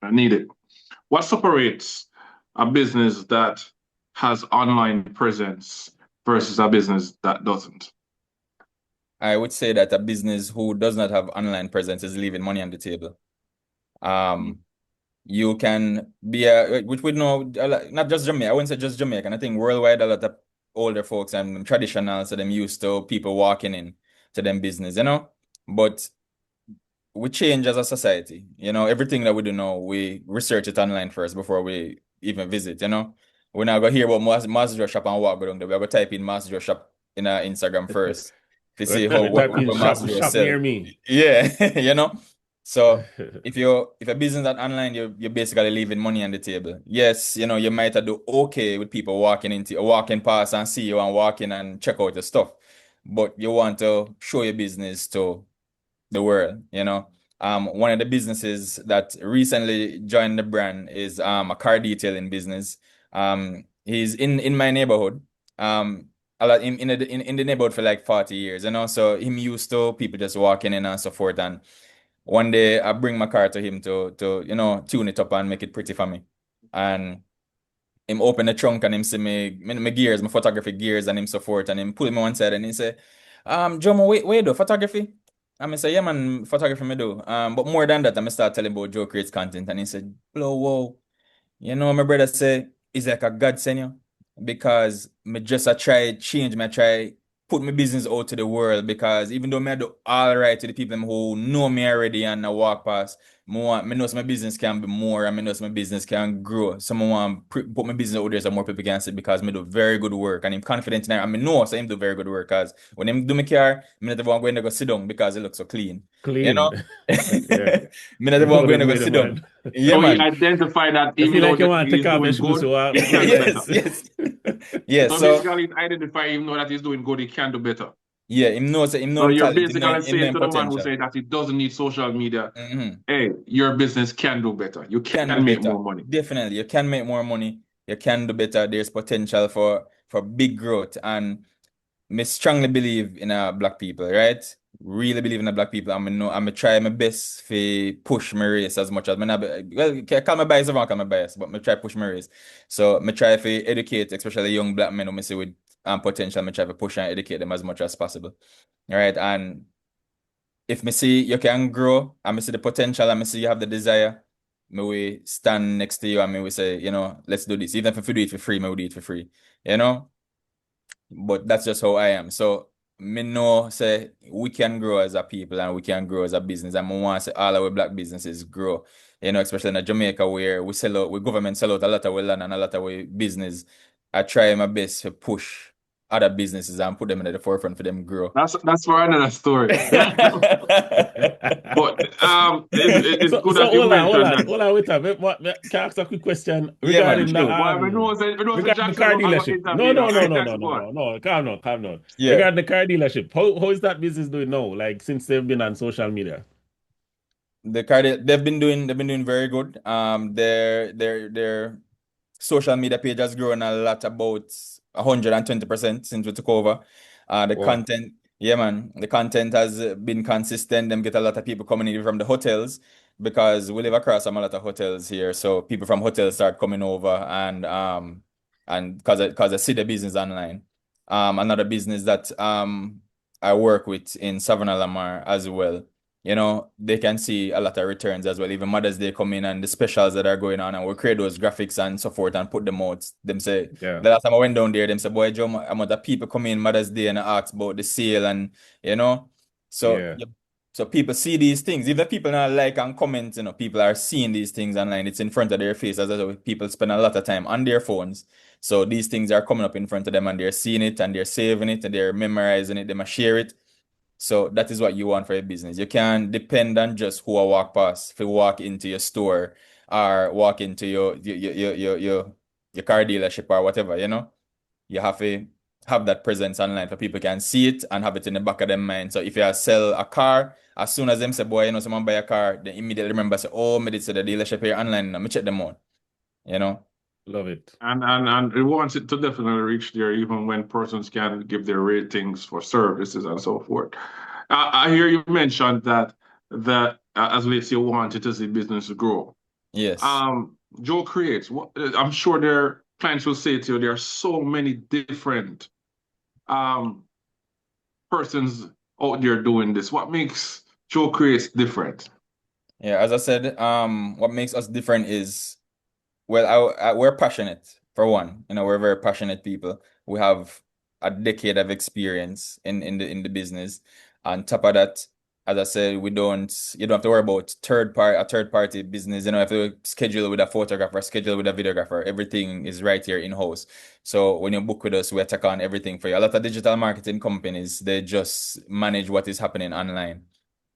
I need it. What separates a business that has online presence versus a business that doesn't? I would say that a business who does not have online presence is leaving money on the table. You can be which we know, not just Jamaica, I wouldn't say just Jamaica, and I think worldwide a lot of older folks and traditional, so them used to people walking in to them business, but we change as a society. Everything that we do now, we research it online first before we even visit. We're not gonna hear about Master Shop and walk down there. We're gonna type in Master Shop in our Instagram first to see how what Master shop sell. near me. Yeah, So if a business that online, you're basically leaving money on the table. Yes, you might do okay with people walking past and see you and walk in and check out your stuff, but you want to show your business to the world. One of the businesses that recently joined the brand is a car detailing business. He's in my neighborhood. A lot in the neighborhood for like 40 years. So him used to people just walking in and so forth. And one day I bring my car to him to tune it up and make it pretty for me. And him open the trunk and him see my gears, my photography gears and him so forth. And him pull me one side and he say, Joemo, where you do photography? And I say, yeah, man, photography me do. But more than that, I start telling about JoeCreates Content. And he said, whoa. My brother say, it's like a God send you. Because me just try put my business out to the world, because even though I do all right to the people who know me already and I walk past, me know my business can be more and me know my business can grow. So I want to put my business out there so more people can see, because me do very good work and I'm confident in it, and I know so him do very good work, because when him do my car, me not want to go sit down because it looks so clean. Yeah. Me not want to go sit down. Yeah, so man. you identify that I feel like you want to take off his shoes. Yes. So basically, identify him know that he's doing good, he can do better. Yeah, him knows. So you're basically saying to the man who say that he doesn't need social media, hey, your business can do better. You can make more money. Definitely, you can make more money. You can do better. There's potential for big growth, and I strongly believe in Black people, right? Really believe in the Black people. I'm try my best to push my race as much as call me bias if I call me bias, but I try push my race. So I try to educate, especially young Black men who I see with potential. I try to push and educate them as much as possible. All right, and if I see you can grow, and I see the potential, and I see you have the desire, me we stand next to you and me we say, let's do this. Even if we do it for free, me we do it for free. But that's just how I am. So me know say we can grow as a people and we can grow as a business, and we want to say all our Black businesses grow. Especially in Jamaica, where we government sell out a lot of our land and a lot of our business. I try my best to push other businesses and put them in the forefront for them to grow. That's for another story. But it's good that you mentioned that. Hold on, wait a minute. Can I ask a quick question regarding the car dealership? No, calm down. Yeah. Regarding the car dealership, how is that business doing now? Like since they've been on social media? They've been doing very good. Their social media page has grown a lot, about 120% since we took over. Content, yeah, man, the content has been consistent. Them get a lot of people coming in from the hotels, because we live across from a lot of hotels here. So people from hotels start coming over, and because I see the business online. Another business that I work with in Savannah Lamar as well, you know, they can see a lot of returns as well. Even Mother's Day come in and the specials that are going on, and we'll create those graphics and so forth and put them out. Them say, Yeah. the last time I went down there, them say, boy, Joe, amount of people come in Mother's Day and ask about the sale and, you know, so Yeah. so people see these things. Even if people not like and comment, you know, people are seeing these things online. It's in front of their face. As I said, people spend a lot of time on their phones. So these things are coming up in front of them and they're seeing it and they're saving it and they're memorizing it. They must share it. So that is what you want for your business. You can't depend on just who I walk past. If you walk into your store or walk into your car dealership or whatever, you know, you have to have that presence online for people can see it and have it in the back of their mind. So if you sell a car, as soon as them say, boy, you know, someone buy a car, they immediately remember, say, oh, me did say the dealership here online. Let me check them out, you know. Love it. And it wants it to definitely reach there, even when persons can give their ratings for services and so forth. I hear you mentioned that as late you wanted to see business grow. Yes. Joe Creates. I'm sure their clients will say to you, there are so many different persons out there doing this. What makes Joe Creates different? Yeah, as I said, what makes us different is, well, we're passionate for one. You know, we're very passionate people. We have a decade of experience in the business. On top of that, as I said, you don't have to worry about a third party business. You know, if you schedule with a photographer, schedule with a videographer, everything is right here in house. So when you book with us, we attack on everything for you. A lot of digital marketing companies, they just manage what is happening online,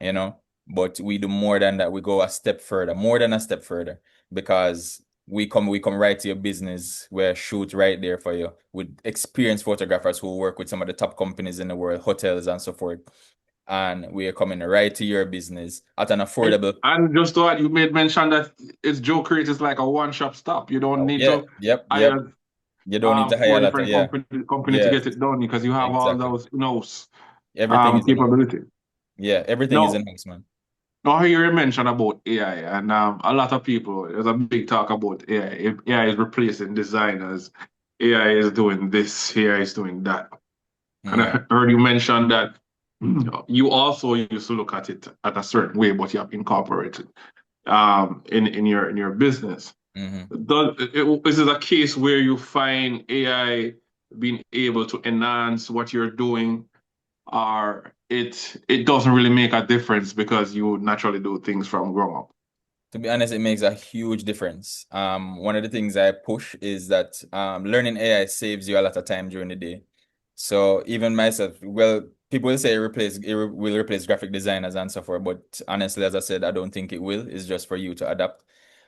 you know. But we do more than that. We go a step further, more than a step further, because we come right to your business. We shoot right there for you with experienced photographers who work with some of the top companies in the world, hotels and so forth. And we are coming right to your business at an affordable. And just to add, you made mention that it's Joe Creates is like a one-shop stop. You don't need to Yep. hire You don't need to hire four a lot of, different company to yes, get it done because you have all exactly. those in-house Everything is in house. capability. Yeah, everything is in house, man. Now, I hear you mention about AI, and a lot of people, there's a big talk about AI. If AI is replacing designers, AI is doing this, AI is doing that. And I Yeah. heard you mention that you also used to look at it at a certain way, but you have incorporated in your business. Is it a case where you find AI being able to enhance what you're doing, or it doesn't really make a difference because you naturally do things from ground up? To be honest, it makes a huge difference. One of the things I push is that learning AI saves you a lot of time during the day. So even myself, well, people will say will replace graphic designers and so forth, but honestly, as I said, I don't think it will. It's just for you to adapt.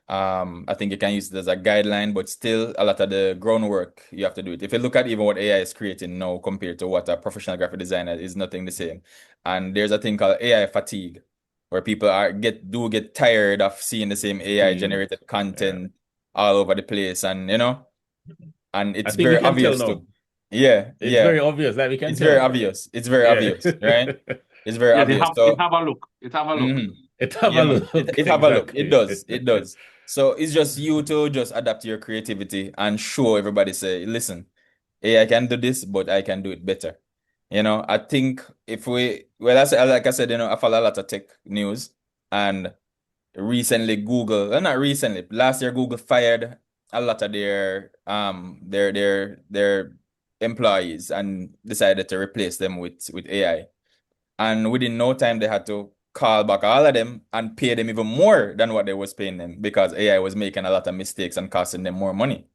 I think you can use it as a guideline, but still a lot of the groundwork you have to do it. If you look at even what AI is creating now compared to what a professional graphic designer is, nothing the same. And there's a thing called AI fatigue, where people get tired of seeing the same AI generated content all over the place, and you know, and it's very obvious too. Yeah, it's very obvious that we can it's tell. very obvious. It's very obvious, right? It's very obvious. It have a look. It have a look. It have Yeah, a man. look. It have a look. Exactly. It does. It does. So it's just you to just adapt your creativity and show everybody, say, listen, hey, I can do this, but I can do it better. You know, I think if like I said, you know, I follow a lot of tech news, and recently well, not recently, last year Google fired a lot of their employees and decided to replace them with AI. And within no time, they had to call back all of them and pay them even more than what they was paying them, because AI was making a lot of mistakes and costing them more money.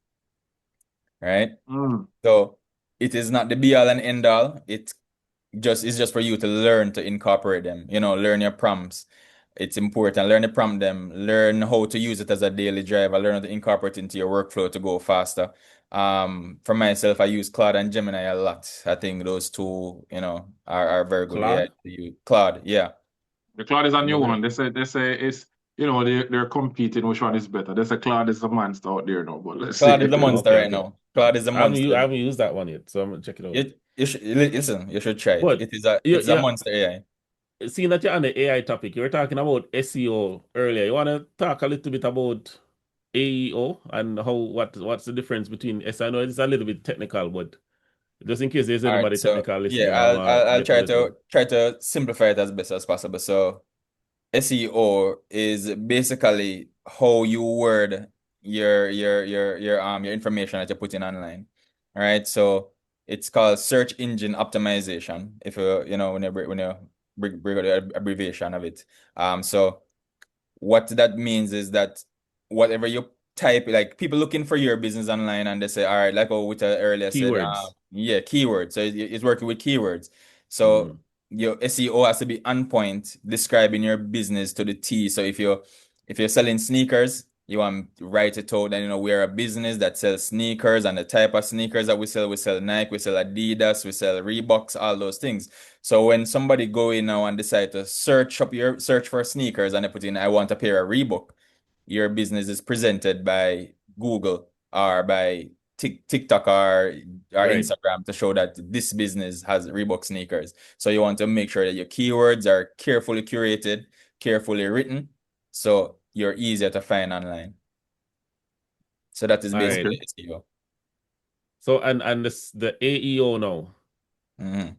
Right? So it is not the be all and end all. It's just for you to learn to incorporate them. You know, learn your prompts. It's important. Learn to prompt them. Learn how to use it as a daily driver. Learn how to incorporate into your workflow to go faster. For myself, I use Claude and Gemini a lot. I think those two, you know, are very good. Claude? Yeah, to use. Claude, yeah. The Claude is a new one. They say it's they're competing which one is better. They say Claude is a monster out there now, but let's Claude see. is the monster right now. Claude is a I monster. haven't used that one yet, so I'm gonna check it out. Listen, you should try it. But It's a monster AI. Seeing that you're on the AI topic, you were talking about SEO earlier. You want to talk a little bit about AEO and what's the difference between SEO? I know it's a little bit technical, but Just in case there's All right, anybody so technical yeah, listening and I'll get a try little. to simplify it as best as possible. So SEO is basically how you word your information that you put in online. All right, so it's called search engine optimization. If when you bring out the abbreviation of it. So what that means is that whatever you type, like people looking for your business online and they say, all right, like what we earlier said, Keywords. yeah, keywords. So it's working with keywords. So Mm. your SEO has to be on point, describing your business to the T. So if you're selling sneakers, you want to write it out and we're a business that sells sneakers and the type of sneakers that we sell Nike, we sell Adidas, we sell Reeboks, all those things. So when somebody go in now and decide to search for sneakers and they put in I want a pair of Reebok, your business is presented by Google or by TikTok or Right. Instagram to show that this business has Reebok sneakers. So you want to make sure that your keywords are carefully curated, carefully written, so you're easier to find online. So that is All right. basically SEO. So and the AEO now, Mhm.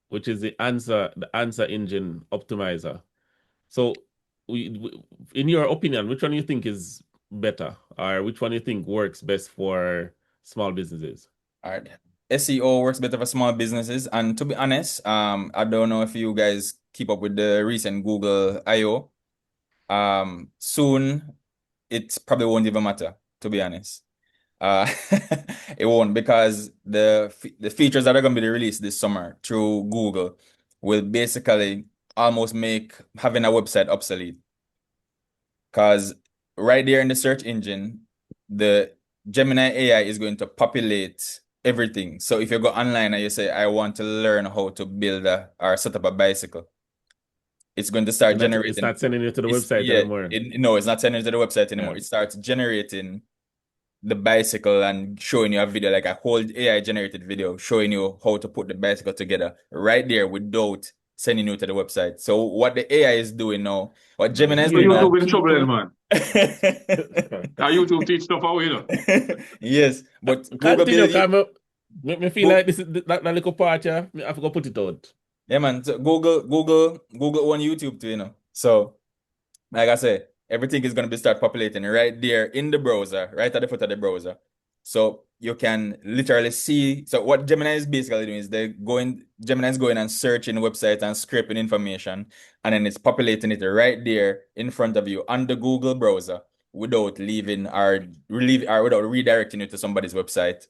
which is the answer engine optimizer. So in your opinion, which one you think is better, or which one you think works best for small businesses? All right. SEO works better for small businesses. And to be honest, I don't know if you guys keep up with the recent Google I/O. Soon it probably won't even matter, to be honest. Uh, it won't, because the features that are going to be released this summer through Google will basically almost make having a website obsolete. Because right there in the search engine, the Gemini AI is going to populate everything. So if you go online and you say, I want to learn how to build or set up a bicycle, it's going to start And that it's generating. not sending you to the website anymore. No, it's not sending it to the website anymore. Yeah. It starts generating the bicycle and showing you a video, like a whole AI generated video showing you how to put the bicycle together right there without sending you to the website. So what the AI is doing now, what Gemini is So doing now. YouTube in trouble, then, man. Now Continue, YouTube teach stuff away, though. Yes, but Google build Carmen. Make me feel like this is that little part here. I have to go put it out. Yeah, man. So Google on YouTube too. So like I said, everything is gonna be start populating right there in the browser, right at the foot of the browser. So you can literally see. So what Gemini is basically doing is Gemini is going and searching websites and scraping information, and then it's populating it right there in front of you on the Google browser without leaving or without redirecting you to somebody's website.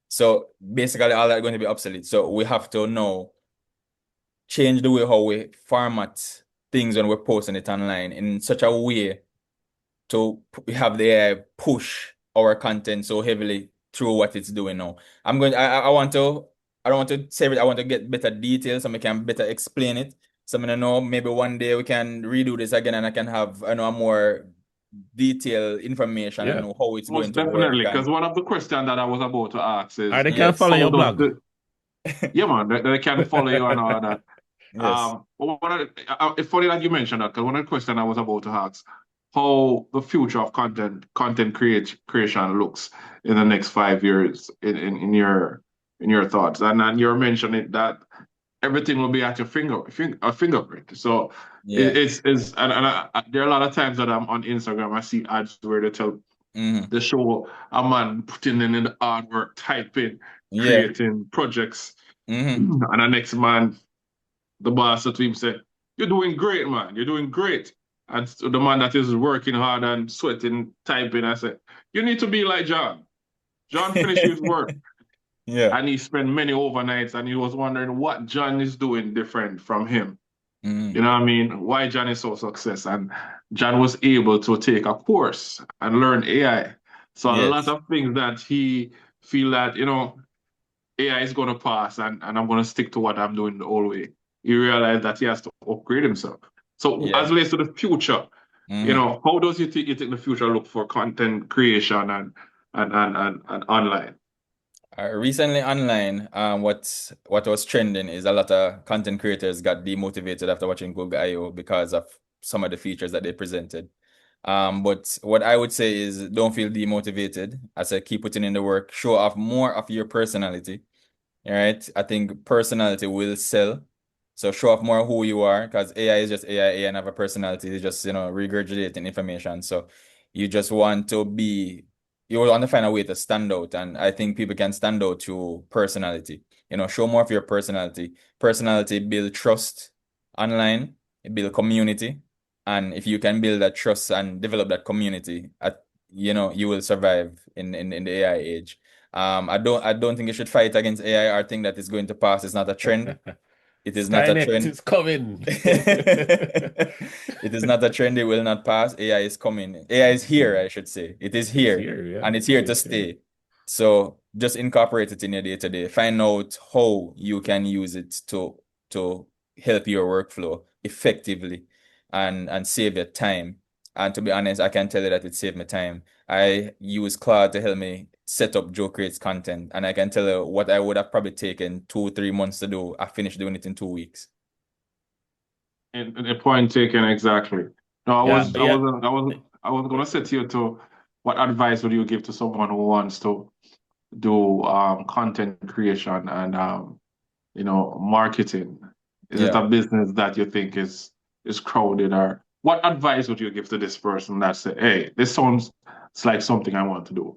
So basically all that going to be obsolete. So we have to now change the way how we format things when we're posting it online in such a way to have the AI push our content so heavily through what it's doing now. I don't want to say it, I want to get better details so I can better explain it. So I know maybe one day we can redo this again and I can have a more detailed information and know how it's Most going to work. definitely, because one of the questions that I was about to ask is, They can follow your blog. Yeah, man, they can follow you and all that. Yes. It's funny that you mentioned that, because one of the questions I was about to ask, how the future of content creation looks in the next 5 years in your thoughts, and you're mentioning that everything will be at your fingerprint. So Yeah. there are a lot of times that I'm on Instagram, I see ads where they tell they show a man putting in the hard work, typing, creating projects, and the next man, the boss to him say, "You're doing great, man. You're doing great." And so the man that is working hard and sweating, typing, I said, "You need to be like John. John finished his work." Yeah. And he spent many overnights, and he was wondering what John is doing different from him. You know what I mean? Why John is so successful. And John was able to take a course and learn AI. So a lot of things that he feel that, AI is going to pass and I'm going to stick to what I'm doing the whole way. He realized that he has to upgrade himself. So as relates to the future, how does you think the future look for content creation and online? Recently online, what was trending is a lot of content creators got demotivated after watching Google I/O because of some of the features that they presented. But what I would say is don't feel demotivated. I said keep putting in the work, show off more of your personality. All right. I think personality will sell. So show off more who you are because AI is just AI and have a personality. It's just, regurgitating information. So you just want to be, you want to find a way to stand out. And I think people can stand out through personality. Show more of your personality. Personality build trust online, it build community. And if you can build that trust and develop that community, you will survive in the AI age. I don't think you should fight against AI or think that it's going to pass. It's not a trend. It is not a Skynet trend. is coming. It is not a trend. It will not pass. AI is coming. AI is here, I should say. It is here, yeah. and it's here to stay. So just incorporate it in your day to day. Find out how you can use it to help your workflow effectively and save your time. And to be honest, I can tell you that it saved me time. I use Claude to help me set up JoeCreates Content, and I can tell you what I would have probably taken 2 3 months to do. I finished doing it in 2 weeks. And the point taken exactly. No, I was gonna say to you too, what advice would you give to someone who wants to do content creation and marketing? Is it Yeah. a business that you think is crowded, or what advice would you give to this person that say, hey, this sounds like something I want to do?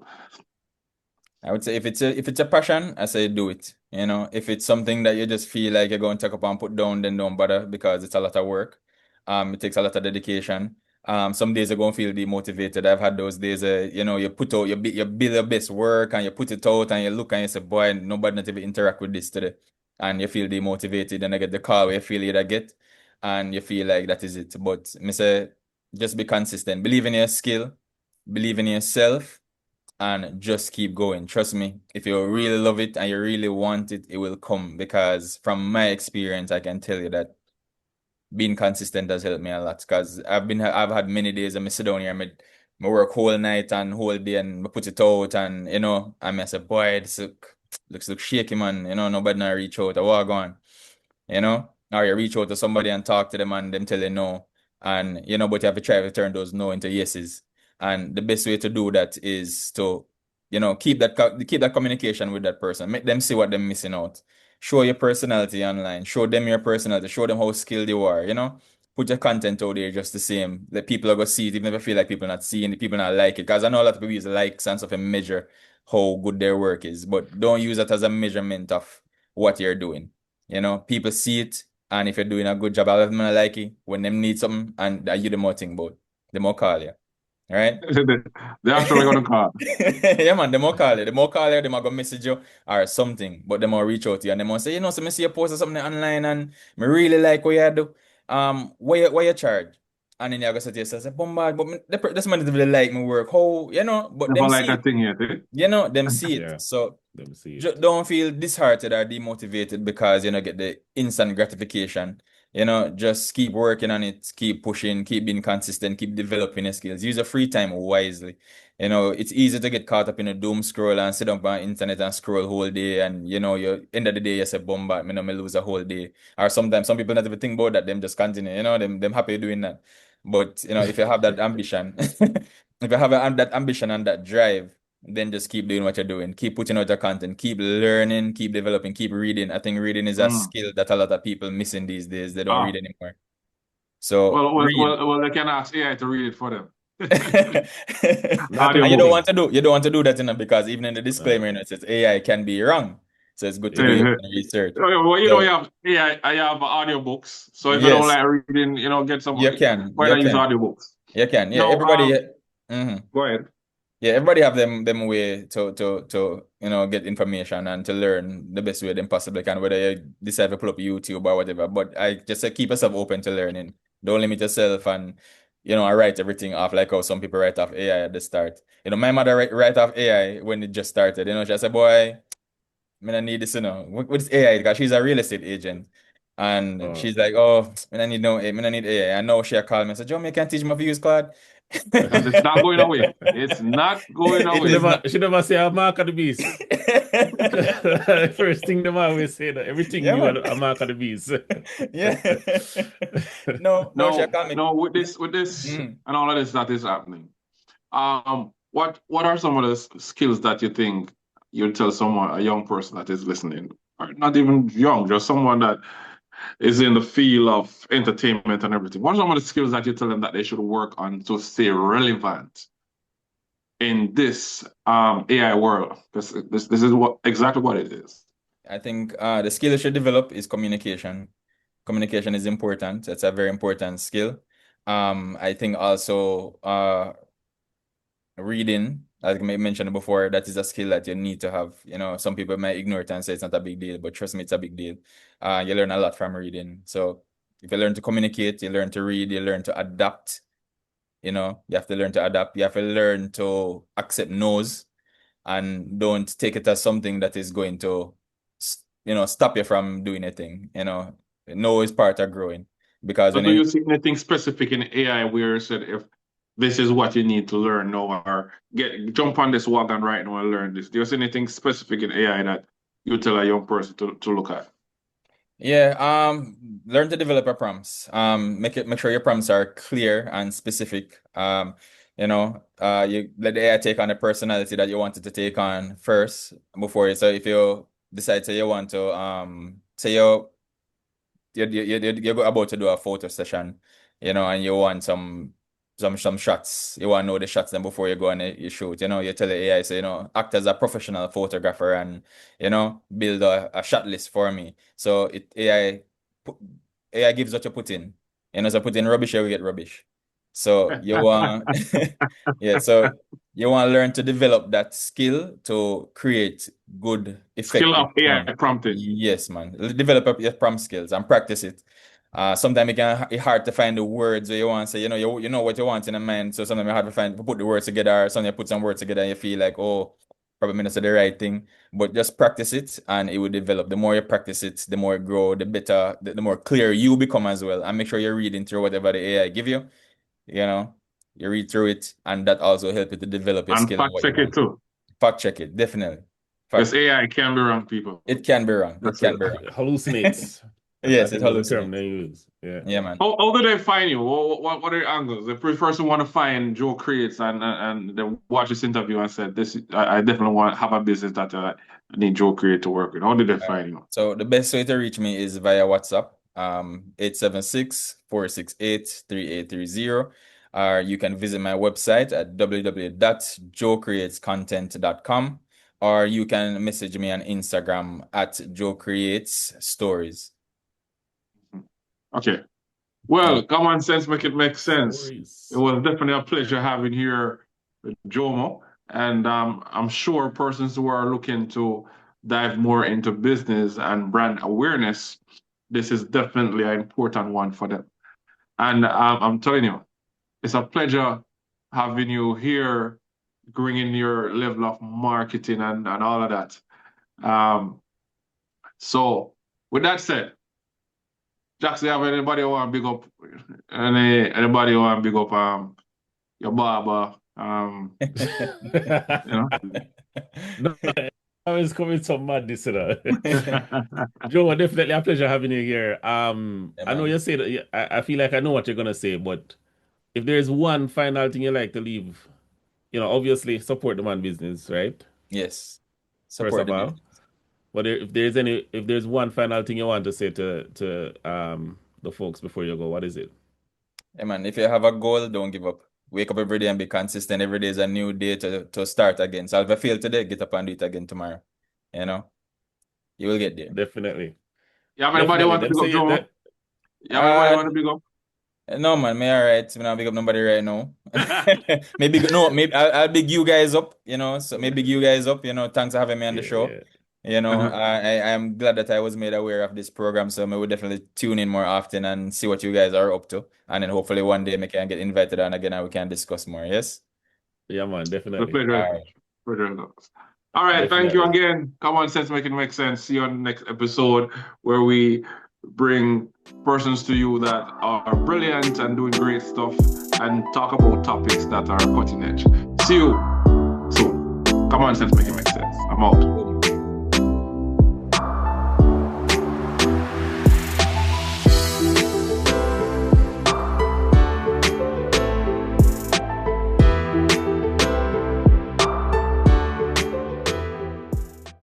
I would say if it's a passion, I say do it. If it's something that you just feel like you're going to take up and put down, then don't bother because it's a lot of work. It takes a lot of dedication. Some days you're going to feel demotivated. I've had those days, you put out you build your best work and you put it out and you look and you say, boy, nobody not even interact with this today. And you feel demotivated and I get the call where you feel it get and you feel like that is it. But me say just be consistent. Believe in your skill, believe in yourself and just keep going. Trust me, if you really love it and you really want it, it will come. Because from my experience, I can tell you that being consistent has helped me a lot. Because I've had many days I sit down here, I work whole night and whole day and I put it out and I say, boy, this looks shaky, man. Nobody not reach out. I walk on, or you reach out to somebody and talk to them and them tell you no. And but you have to try to turn those no into yeses. And the best way to do that is to, keep that communication with that person. Make them see what they're missing out. Show your personality online. Show them your personality. Show them how skilled you are. Put your content out there just the same. The people are gonna see it, even if I feel like people not seeing it, people not like it. Because I know a lot of people use likes and stuff and measure how good their work is, but don't use that as a measurement of what you're doing. People see it, and if you're doing a good job, a lot of them not like it. When them need something, and you the more thing about, the more call you. All right? They're actually gonna call. Yeah, man, the more call you. The more call you, they might go message you or something, but they might reach out to you and they might say, so me see you post something online and me really like what you do. What you charge? And then you go say to yourself, bombard, but this man doesn't really like my work. How, but them Never like see a it. thing yet, eh? Them see it. Yeah. So Let me see it. don't feel disheartened or demotivated because get the instant gratification. Just keep working on it, keep pushing, keep being consistent, keep developing your skills. Use your free time wisely. It's easy to get caught up in a doom scroll and sit up on internet and scroll whole day. And you end of the day, you say, bombard, me lose a whole day. Or sometimes some people not even think about that, them just continue, them happy doing that. But if you have that ambition, if you have that ambition and that drive, then just keep doing what you're doing. Keep putting out your content. Keep learning. Keep developing. Keep reading. I think reading is a skill that a lot of people missing these days. They don't read anymore. So read. Well, they can ask AI to read it for them. Not And you don't only. want to do that, because even in the disclaimer, it says AI can be wrong. So it's good to do your research. Well, you have AI, I have audiobooks. So if you don't Yes, like reading, get some. you can. Why You not use can. audiobooks? You can. Yeah, No, everybody. Mhm. Go ahead. Yeah, everybody have them way to get information and to learn the best way them possibly can, whether you decide to pull up YouTube or whatever. But I just say keep yourself open to learning. Don't limit yourself and I write everything off like how some people write off AI at the start. My mother write off AI when it just started. She said, boy, I don't need this, with AI, because she's a real estate agent. And she's like, oh, I don't need AI. And now she called me and said, Joe, me can teach me how to use Claude. because it's not going away. It's not going It away. is not. She never say a mark of the beast. First thing them always say that everything Yeah, new man. a mark of the beast. Yeah. No, No, Shakami. no, with this Mm. and all of this that is happening. What are some of the skills that you think you'd tell someone, a young person that is listening, or not even young, just someone that is in the field of entertainment and everything? What are some of the skills that you tell them that they should work on to stay relevant in this AI world? This is exactly what it is. I think the skill you should develop is communication. Communication is important. It's a very important skill. I think also reading, like I mentioned before, that is a skill that you need to have. You know, some people might ignore it and say it's not a big deal, but trust me, it's a big deal. You learn a lot from reading. So if you learn to communicate, you learn to read, you learn to adapt. You know, you have to learn to adapt. You have to learn to accept no's and don't take it as something that is going to, stop you from doing anything. You know, no is part of growing because So when do you, you see anything specific in AI where you said if this is what you need to learn now or jump on this wagon right now and learn this? Do you see anything specific in AI that you tell a young person to look at? yeah, learn to develop your prompts. Make sure your prompts are clear and specific. You let the AI take on the personality that you want it to take on first before you. So if you decide say you want to say you're about to do a photo session, and you want some shots. You want to know the shots then before you go and you shoot. You tell the AI, say, act as a professional photographer and, build a shot list for me. So AI gives what you put in. So put in rubbish, you will get rubbish. So you want, yeah, so you want to learn to develop that skill to create good, Skill effective of AI prompt. prompting. Yes, man. Develop your prompt skills and practice it. Sometimes it's hard to find the words where you want to say, you know what you want in a mind. So sometimes it's hard to put the words together. Or sometimes you put some words together and you feel like, oh, probably not say the right thing. But just practice it and it will develop. The more you practice it, the more you grow, the better, the more clear you become as well. And make sure you're reading through whatever the AI give you. You know, you read through it, and that also helps you to develop your And skill and fact what you check it want. too. Fact check it, definitely. Because Fact, AI can be wrong, people. it can be wrong. It That's can it. be wrong. Hallucinates. I Yes, it think that's the term hallucinates. they use. Yeah. Yeah, man. How do they find you? What are your angles? If the person want to find Joe Creates and they watch this interview and said, I definitely want to have a business that I need Joe Create to work with. How do they find you? So the best way to reach me is via WhatsApp, 876-468-3830. Or you can visit my website at www.joecreatescontent.com, or you can message me on Instagram at JoeCreatesStories. Okay. Well, Common Sense make it make sense. Stories. It was definitely a pleasure having here with Joemo. And I'm sure persons who are looking to dive more into business and brand awareness, this is definitely an important one for them. And I'm telling you, it's a pleasure having you here, bringing your level of marketing and all of that. So with that said, Jackson, have anybody want to big up anybody want to big up your barber? You know? No, I was coming some madness, Joe, definitely a pleasure having you here. Yeah, I know man. you say that I feel like I know what you're gonna say, but if there's one final thing you like to leave, obviously support the man business, right? Yes. First Support of the all. business. But if there's one final thing you want to say to the folks before you go, what is it? Yeah, man. If you have a goal, don't give up. Wake up every day and be consistent. Every day is a new day to start again. So if you fail today, get up and do it again tomorrow. You know, you will get there. Definitely. You have anybody want to Them big up say Jomo? that You have anybody Uh, want to big up? no, man, me all right. Me not big up nobody right now. Maybe no, maybe I'll big you guys up. So maybe big you guys up. Thanks for having me on the yeah, show. yeah. I am glad that I was made aware of this program, so I will definitely tune in more often and see what you guys are up to, and then hopefully one day I can get invited on again and we can discuss more. Yes. Yeah, man, The definitely. pleasure All is right. pleasure is ours. All right, thank you Definitely. again. Common Sense Make It Make Sense. See you on the next episode where we bring persons to you that are brilliant and doing great stuff and talk about topics that are cutting edge. See you soon. Come on, sense, make it make sense. I'm out.